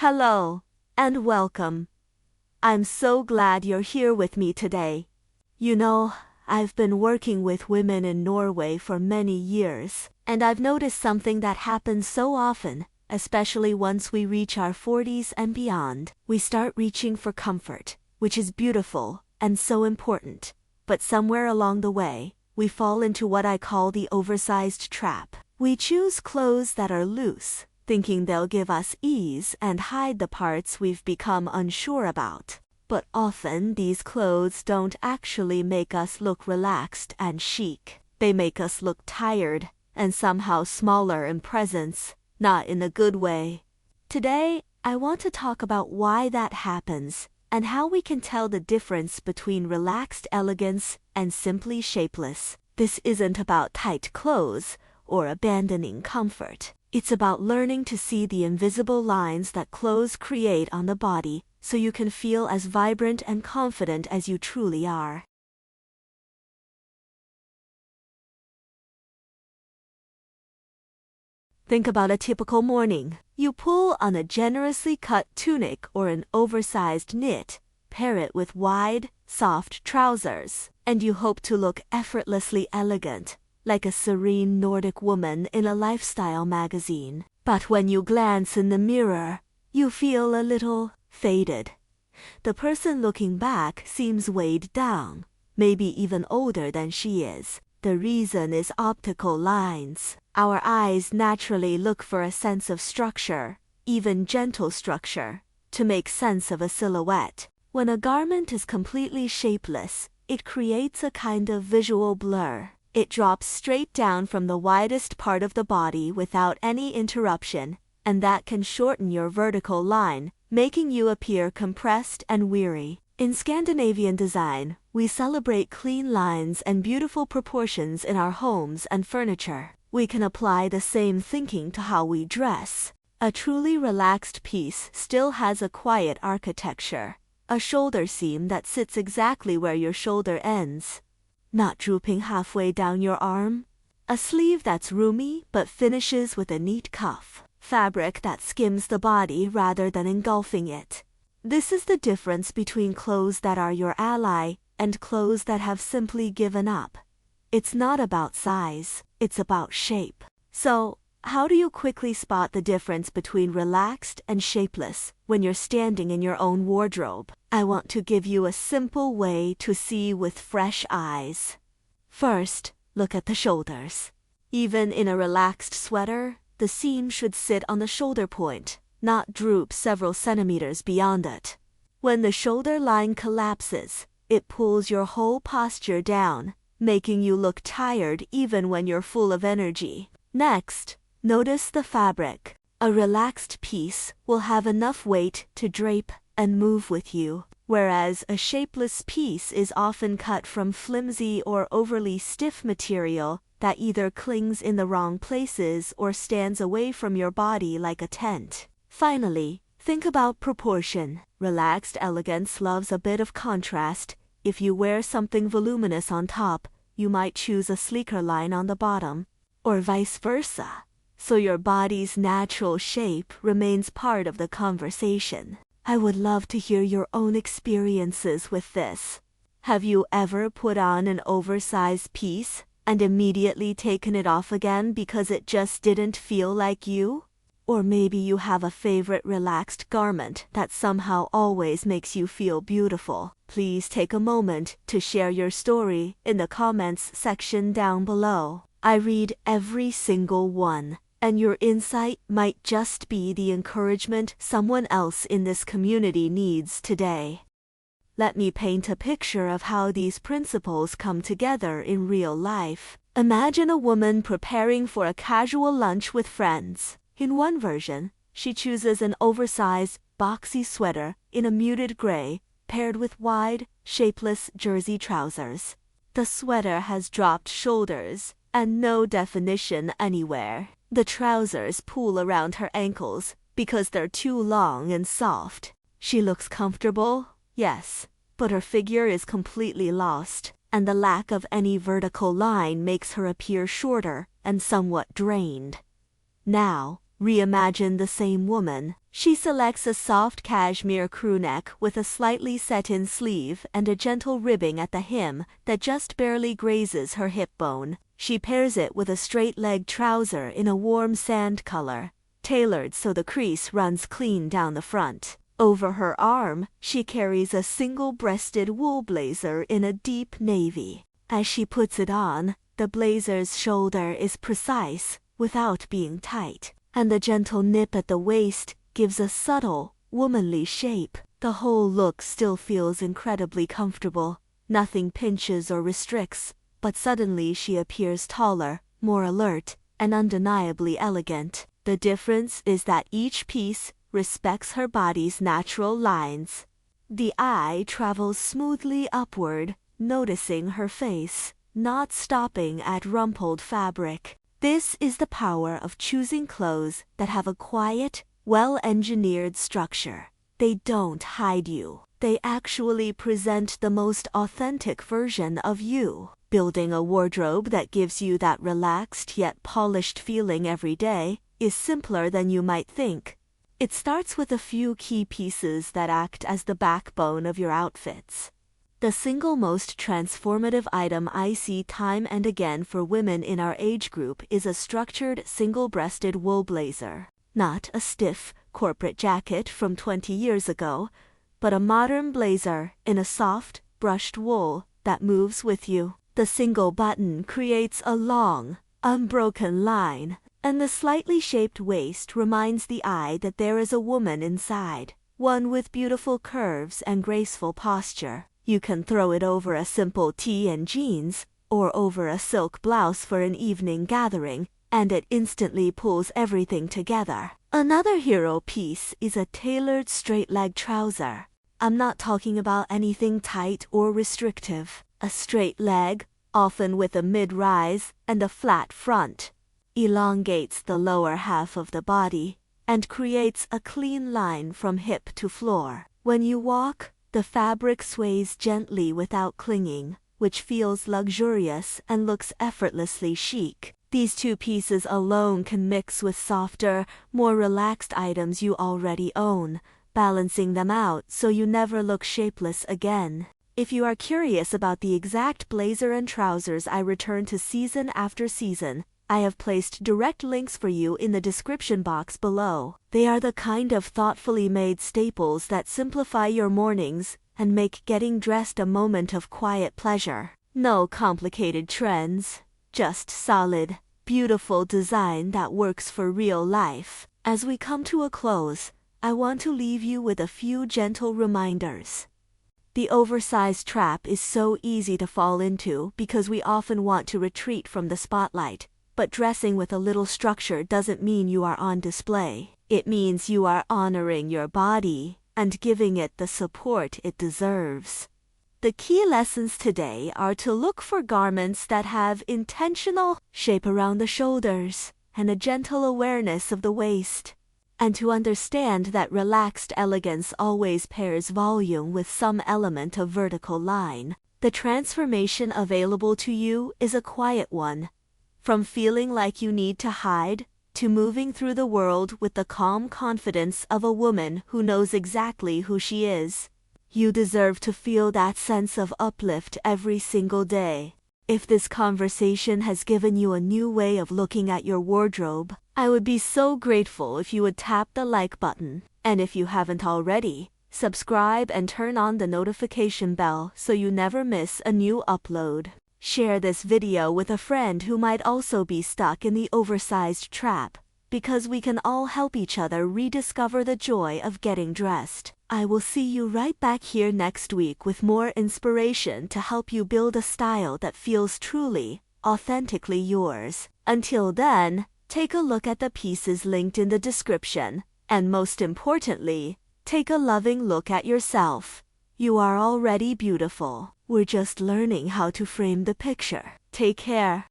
Hello, and welcome. I'm so glad you're here with me today. I've been working with women in Norway for many years, and I've noticed something that happens so often, especially once we reach our 40s and beyond. We start reaching for comfort, which is beautiful and so important. But somewhere along the way, we fall into what I call the oversized trap. We choose clothes that are loose, thinking they'll give us ease and hide the parts we've become unsure about. But often these clothes don't actually make us look relaxed and chic. They make us look tired and somehow smaller in presence, not in a good way. Today, I want to talk about why that happens and how we can tell the difference between relaxed elegance and simply shapeless. This isn't about tight clothes or abandoning comfort. It's about learning to see the invisible lines that clothes create on the body so you can feel as vibrant and confident as you truly are. Think about a typical morning. You pull on a generously cut tunic or an oversized knit, pair it with wide, soft trousers, and you hope to look effortlessly elegant, like a serene Nordic woman in a lifestyle magazine. But when you glance in the mirror, you feel a little faded. The person looking back seems weighed down, maybe even older than she is. The reason is optical lines. Our eyes naturally look for a sense of structure, even gentle structure, to make sense of a silhouette. When a garment is completely shapeless, it creates a kind of visual blur. It drops straight down from the widest part of the body without any interruption, and that can shorten your vertical line, making you appear compressed and weary. In Scandinavian design, we celebrate clean lines and beautiful proportions in our homes and furniture. We can apply the same thinking to how we dress. A truly relaxed piece still has a quiet architecture, a shoulder seam that sits exactly where your shoulder ends, not drooping halfway down your arm. A sleeve that's roomy but finishes with a neat cuff. Fabric that skims the body rather than engulfing it. This is the difference between clothes that are your ally and clothes that have simply given up. It's not about size, it's about shape. So, how do you quickly spot the difference between relaxed and shapeless when you're standing in your own wardrobe? I want to give you a simple way to see with fresh eyes. First, look at the shoulders. Even in a relaxed sweater, the seam should sit on the shoulder point, not droop several centimeters beyond it. When the shoulder line collapses, it pulls your whole posture down, making you look tired even when you're full of energy. Next, notice the fabric. A relaxed piece will have enough weight to drape and move with you, whereas a shapeless piece is often cut from flimsy or overly stiff material that either clings in the wrong places or stands away from your body like a tent. Finally, think about proportion. Relaxed elegance loves a bit of contrast. If you wear something voluminous on top, you might choose a sleeker line on the bottom, or vice versa, so your body's natural shape remains part of the conversation. I would love to hear your own experiences with this. Have you ever put on an oversized piece and immediately taken it off again because it just didn't feel like you? Or maybe you have a favorite relaxed garment that somehow always makes you feel beautiful. Please take a moment to share your story in the comments section down below. I read every single one, and your insight might just be the encouragement someone else in this community needs today. Let me paint a picture of how these principles come together in real life. Imagine a woman preparing for a casual lunch with friends. In one version, she chooses an oversized, boxy sweater in a muted gray, paired with wide, shapeless jersey trousers. The sweater has dropped shoulders and no definition anywhere. The trousers pull around her ankles because they're too long and soft. She looks comfortable, yes, but her figure is completely lost, and the lack of any vertical line makes her appear shorter and somewhat drained. Now, Reimagine the same woman. She selects a soft cashmere crewneck with a slightly set-in sleeve and a gentle ribbing at the hem that just barely grazes her hip bone. She pairs it with a straight-leg trouser in a warm sand color, tailored so the crease runs clean down the front. Over her arm, she carries a single-breasted wool blazer in a deep navy. As she puts it on, the blazer's shoulder is precise without being tight, and the gentle nip at the waist gives a subtle, womanly shape. The whole look still feels incredibly comfortable. Nothing pinches or restricts, but suddenly she appears taller, more alert, and undeniably elegant. The difference is that each piece respects her body's natural lines. The eye travels smoothly upward, noticing her face, not stopping at rumpled fabric. This is the power of choosing clothes that have a quiet, well-engineered structure. They don't hide you. They actually present the most authentic version of you. Building a wardrobe that gives you that relaxed yet polished feeling every day is simpler than you might think. It starts with a few key pieces that act as the backbone of your outfits. The single most transformative item I see time and again for women in our age group is a structured, single-breasted wool blazer. Not a stiff, corporate jacket from 20 years ago, but a modern blazer in a soft, brushed wool that moves with you. The single button creates a long, unbroken line, and the slightly shaped waist reminds the eye that there is a woman inside, one with beautiful curves and graceful posture. You can throw it over a simple tee and jeans, or over a silk blouse for an evening gathering, and it instantly pulls everything together. Another hero piece is a tailored straight-leg trouser. I'm not talking about anything tight or restrictive. A straight leg, often with a mid-rise and a flat front, elongates the lower half of the body and creates a clean line from hip to floor. When you walk, the fabric sways gently without clinging, which feels luxurious and looks effortlessly chic. These two pieces alone can mix with softer, more relaxed items you already own, balancing them out so you never look shapeless again. If you are curious about the exact blazer and trousers I return to season after season, I have placed direct links for you in the description box below. They are the kind of thoughtfully made staples that simplify your mornings and make getting dressed a moment of quiet pleasure. No complicated trends, just solid, beautiful design that works for real life. As we come to a close, I want to leave you with a few gentle reminders. The oversized trap is so easy to fall into because we often want to retreat from the spotlight. But dressing with a little structure doesn't mean you are on display. It means you are honoring your body and giving it the support it deserves. The key lessons today are to look for garments that have intentional shape around the shoulders and a gentle awareness of the waist, and to understand that relaxed elegance always pairs volume with some element of vertical line. The transformation available to you is a quiet one. From feeling like you need to hide, to moving through the world with the calm confidence of a woman who knows exactly who she is. You deserve to feel that sense of uplift every single day. If this conversation has given you a new way of looking at your wardrobe, I would be so grateful if you would tap the like button. And if you haven't already, subscribe and turn on the notification bell so you never miss a new upload. Share this video with a friend who might also be stuck in the oversized trap, because we can all help each other rediscover the joy of getting dressed. I will see you right back here next week with more inspiration to help you build a style that feels truly, authentically yours. Until then, take a look at the pieces linked in the description, and most importantly, take a loving look at yourself. You are already beautiful. We're just learning how to frame the picture. Take care.